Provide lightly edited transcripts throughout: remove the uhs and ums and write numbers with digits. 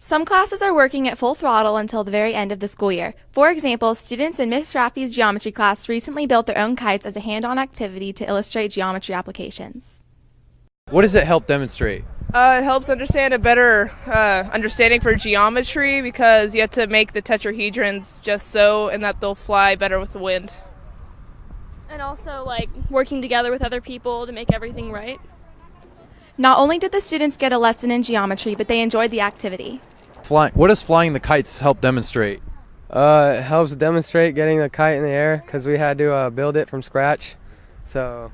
Some classes are working at full throttle until the very end of the school year. For example, students in Miss Raffy's geometry class recently built their own kites as a hand-on activity to illustrate geometry applications. What does it help demonstrate? It helps understand a better understanding for geometry because you have to make the tetrahedrons just so and that they'll fly better with the wind. And also like working together with other people to make everything right. Not only did the students get a lesson in geometry, but they enjoyed the activity. What does flying the kites help demonstrate? It helps demonstrate getting the kite in the air because we had to build it from scratch. So,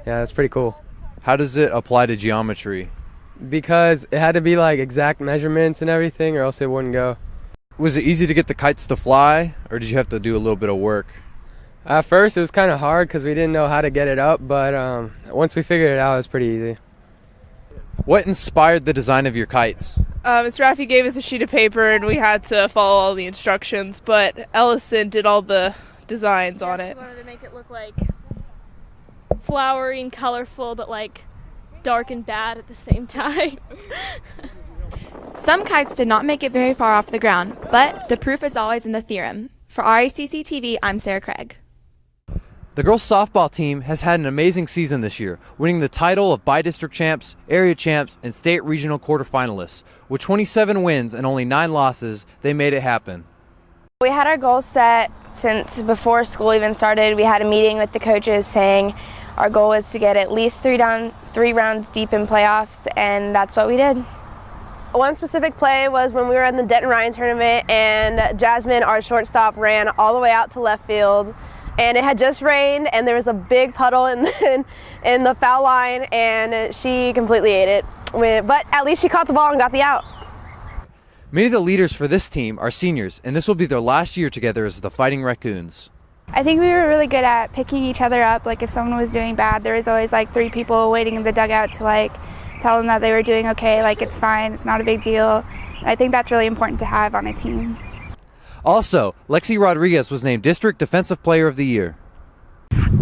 yeah, that's pretty cool. How does it apply to geometry? Because it had to be like exact measurements and everything or else it wouldn't go. Was it easy to get the kites to fly, or did you have to do a little bit of work? At first it was kind of hard because we didn't know how to get it up, but once we figured it out, it was pretty easy. What inspired the design of your kites? Ms. Raffy gave us a sheet of paper and we had to follow all the instructions, but Ellison did all the designs on it. She wanted to make it look like flowery and colorful, but like dark and bad at the same time. Some kites did not make it very far off the ground, but the proof is always in the theorem. For RACC TV, I'm Sarah Craig. The girls softball team has had an amazing season this year, winning the title of bi-district champs, area champs, and state regional quarterfinalists. With 27 wins and only 9 losses, they made it happen. We had our goals set since before school even started. We had a meeting with the coaches saying our goal was to get at least 3 rounds deep in playoffs, and that's what we did. One specific play was when we were in the Denton Ryan tournament and Jasmine, our shortstop, ran all the way out to left field. And it had just rained and there was a big puddle in the foul line and she completely ate it. But at least she caught the ball and got the out. Many of the leaders for this team are seniors, and this will be their last year together as the Fighting Raccoons. I think we were really good at picking each other up. Like if someone was doing bad, there was always like 3 people waiting in the dugout to like tell them that they were doing okay, like it's fine, it's not a big deal. And I think that's really important to have on a team. Also, Lexi Rodriguez was named District Defensive Player of the Year.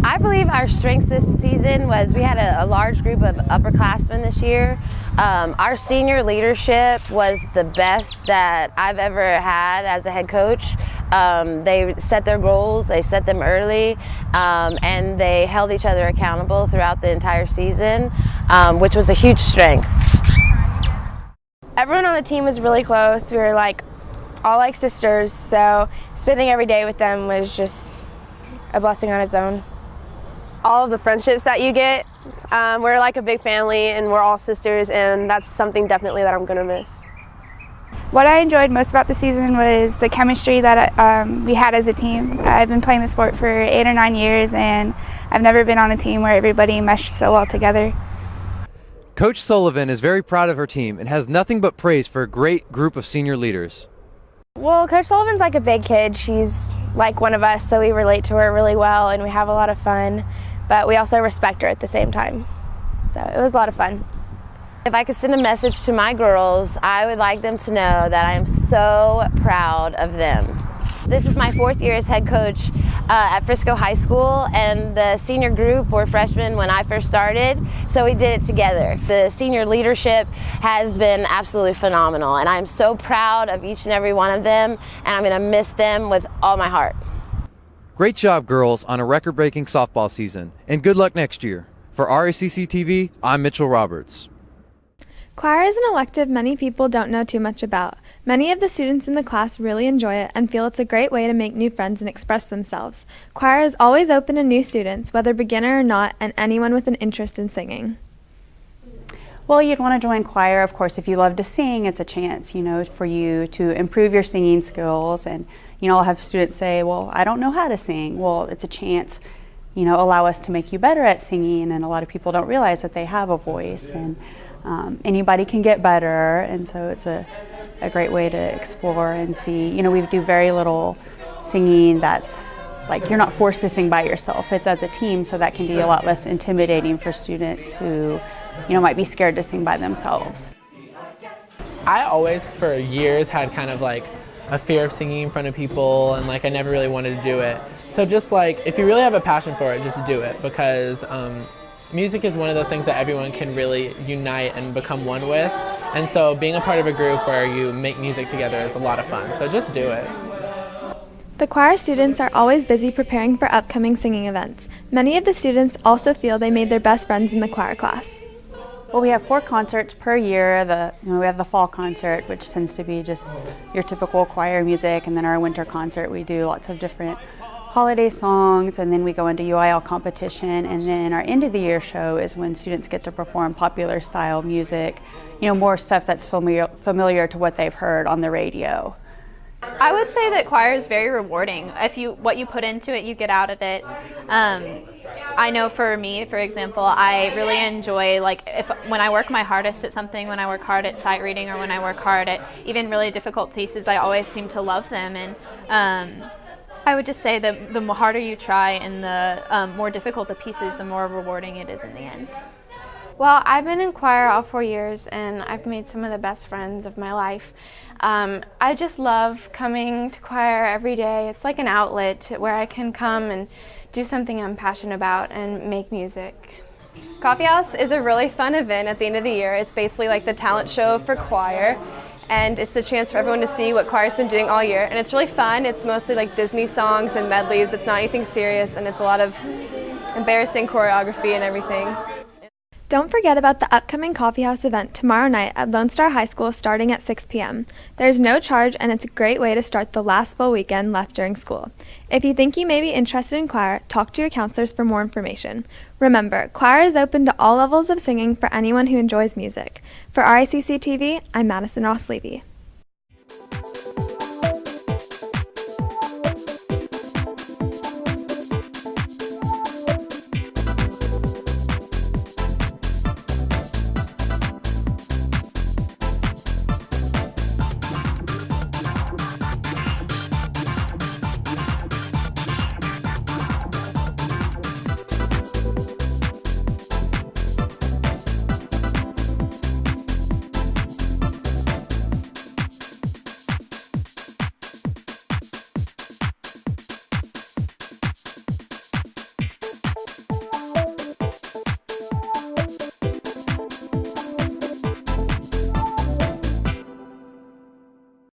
I believe our strengths this season was we had a large group of upperclassmen this year. Our senior leadership was the best that I've ever had as a head coach. They set their goals, they set them early, and they held each other accountable throughout the entire season, which was a huge strength. Everyone on the team was really close. We were like all like sisters, so spending every day with them was just a blessing on its own. All of the friendships that you get, we're like a big family and we're all sisters, and that's something definitely that I'm gonna miss. What I enjoyed most about the season was the chemistry that we had as a team. I've been playing the sport for 8 or 9 years and I've never been on a team where everybody meshed so well together. Coach Sullivan is very proud of her team and has nothing but praise for a great group of senior leaders. Well, Coach Sullivan's like a big kid. She's like one of us, so we relate to her really well and we have a lot of fun, but we also respect her at the same time. So it was a lot of fun. If I could send a message to my girls, I would like them to know that I am so proud of them. This is my 4th year as head coach at Frisco High School, and the senior group were freshmen when I first started, so we did it together. The senior leadership has been absolutely phenomenal, and I'm so proud of each and every one of them, and I'm going to miss them with all my heart. Great job, girls, on a record-breaking softball season, and good luck next year. For RACC TV, I'm Mitchell Roberts. Choir is an elective many people don't know too much about. Many of the students in the class really enjoy it and feel it's a great way to make new friends and express themselves. Choir is always open to new students, whether beginner or not, and anyone with an interest in singing. Well, you'd want to join choir, of course. If you love to sing, it's a chance, for you to improve your singing skills. And, I'll have students say, well, I don't know how to sing. Well, it's a chance, allow us to make you better at singing. And a lot of people don't realize that they have a voice. And anybody can get better, and so it's a great way to explore and see. You know, we do very little singing that's like you're not forced to sing by yourself. It's as a team, so that can be a lot less intimidating for students who, you know, might be scared to sing by themselves. I always, for years, had kind of like a fear of singing in front of people, and like I never really wanted to do it. So just like, if you really have a passion for it, just do it, because music is one of those things that everyone can really unite and become one with. And so being a part of a group where you make music together is a lot of fun. So just do it. The choir students are always busy preparing for upcoming singing events. Many of the students also feel they made their best friends in the choir class. Well, we have 4 concerts per year. We have the fall concert, which tends to be just your typical choir music, and then our winter concert, we do lots of different holiday songs, and then we go into UIL competition, and then our end of the year show is when students get to perform popular style music, you know, more stuff that's familiar to what they've heard on the radio. I would say that choir is very rewarding. What you put into it, you get out of it. I know for me, for example, I really enjoy, like, when I work my hardest at something, when I work hard at sight reading, or when I work hard at even really difficult pieces, I always seem to love them. And I would just say that the harder you try and the more difficult the pieces, the more rewarding it is in the end. Well, I've been in choir all 4 years, and I've made some of the best friends of my life. I just love coming to choir every day. It's like an outlet where I can come and do something I'm passionate about and make music. Coffee House is a really fun event at the end of the year. It's basically like the talent show for choir, and it's the chance for everyone to see what choir's been doing all year. And it's really fun. It's mostly like Disney songs and medleys. It's not anything serious, and it's a lot of embarrassing choreography and everything. Don't forget about the upcoming Coffee House event tomorrow night at Lone Star High School starting at 6 p.m. There's no charge, and it's a great way to start the last full weekend left during school. If you think you may be interested in choir, talk to your counselors for more information. Remember, choir is open to all levels of singing for anyone who enjoys music. For RACC TV, I'm Madison Ross Levy.